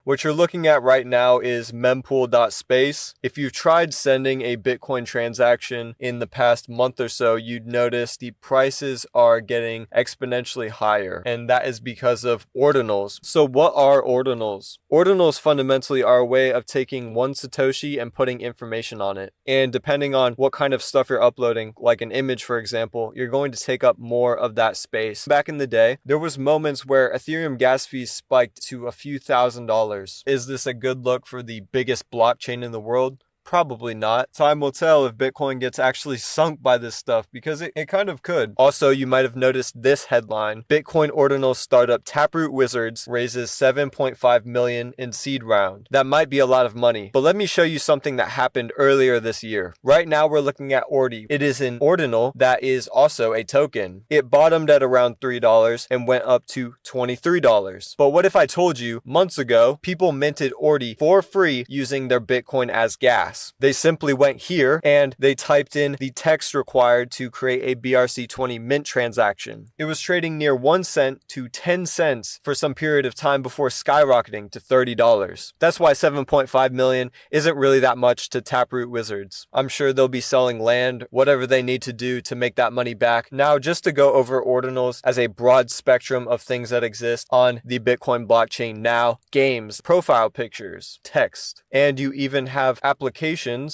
What you're looking at right now is mempool.space. If you've tried sending a Bitcoin transaction in the past month or so, you'd notice the prices are getting exponentially higher, and that is because of ordinals. So what are ordinals? Ordinals fundamentally are a way of taking one Satoshi and putting information on it. And depending on what kind of stuff you're uploading, like an image for example, you're going to take up more of that space. Back in the day, there was moments where Ethereum gas fees spiked to a few $1,000s. Is this a good look for the biggest blockchain in the world? Probably not. Time will tell if Bitcoin gets actually sunk by this stuff, because it kind of could. Also, you might have noticed this headline: Bitcoin Ordinals startup Taproot Wizards raises $7.5 million in seed round. That might be a lot of money, but let me show you something that happened earlier this year. Right now we're looking at Ordi. It is an ordinal that is also a token. It bottomed at around $3 and went up to $23. But what if I told you months ago people minted Ordi for free using their Bitcoin as gas? They simply went here and they typed in the text required to create a BRC20 mint transaction. It was trading near 1 cent to 10 cents for some period of time before skyrocketing to $30. That's why 7.5 million isn't really that much to Taproot Wizards. I'm sure they'll be selling land, whatever they need to do to make that money back. Now, just to go over ordinals as a broad spectrum of things that exist on the Bitcoin blockchain now: games, profile pictures, text, and you even have applications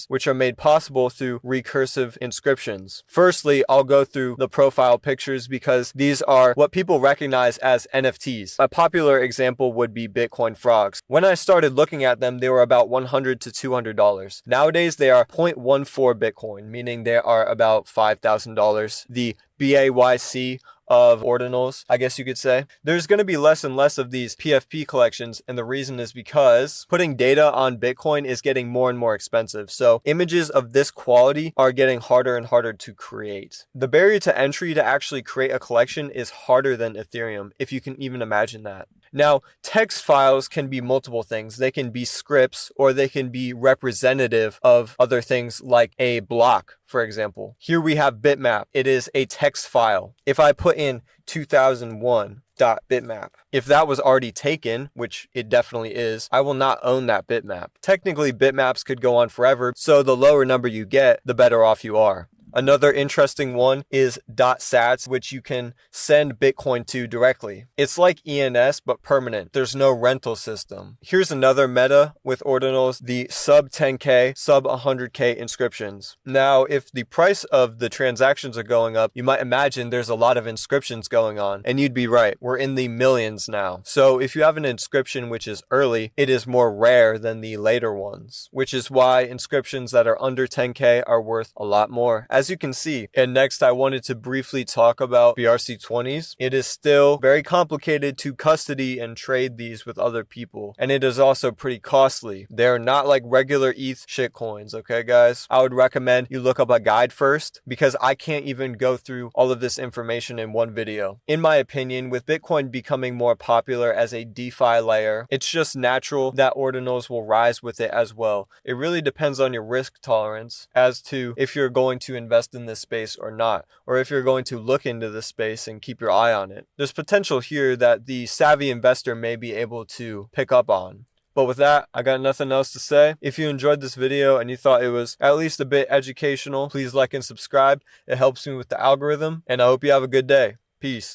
which are made possible through recursive inscriptions. Firstly, I'll go through the profile pictures because these are what people recognize as NFTs. A popular example would be Bitcoin frogs. When I started looking at them, they were about $100 to $200. Nowadays, they are 0.14 Bitcoin, meaning they are about $5,000. The BAYC of ordinals, I guess you could say. There's going to be less and less of these PFP collections, and the reason is because putting data on Bitcoin is getting more and more expensive. So images of this quality are getting harder and harder to create. The barrier to entry to actually create a collection is harder than Ethereum, if you can even imagine that. Now, text files can be multiple things. They can be scripts, or they can be representative of other things like a block, for example. Here we have bitmap. It is a text file. If I put in 2001.bitmap, if that was already taken, which it definitely is, I will not own that bitmap. Technically, bitmaps could go on forever, so the lower number you get, the better off you are. Another interesting one is .sats, which you can send Bitcoin to directly. It's like ENS, but permanent. There's no rental system. Here's another meta with ordinals: the sub 10K, sub 100K inscriptions. Now, if the price of the transactions are going up, you might imagine there's a lot of inscriptions going on, and you'd be right. We're in the millions now. So if you have an inscription which is early, it is more rare than the later ones, which is why inscriptions that are under 10K are worth a lot more, as you can see. And next, I wanted to briefly talk about BRC20s. It is still very complicated to custody and trade these with other people, and it is also pretty costly. They're not like regular ETH shitcoins, okay guys? I would recommend you look up a guide first, because I can't even go through all of this information in one video. In my opinion, with Bitcoin becoming more popular as a DeFi layer, it's just natural that ordinals will rise with it as well. It really depends on your risk tolerance as to if you're going to invest in this space or not, or if you're going to look into this space and keep your eye on it. There's potential here that the savvy investor may be able to pick up on. But with that, I got nothing else to say. If you enjoyed this video and you thought it was at least a bit educational, please like and subscribe. It helps me with the algorithm, and I hope you have a good day. Peace.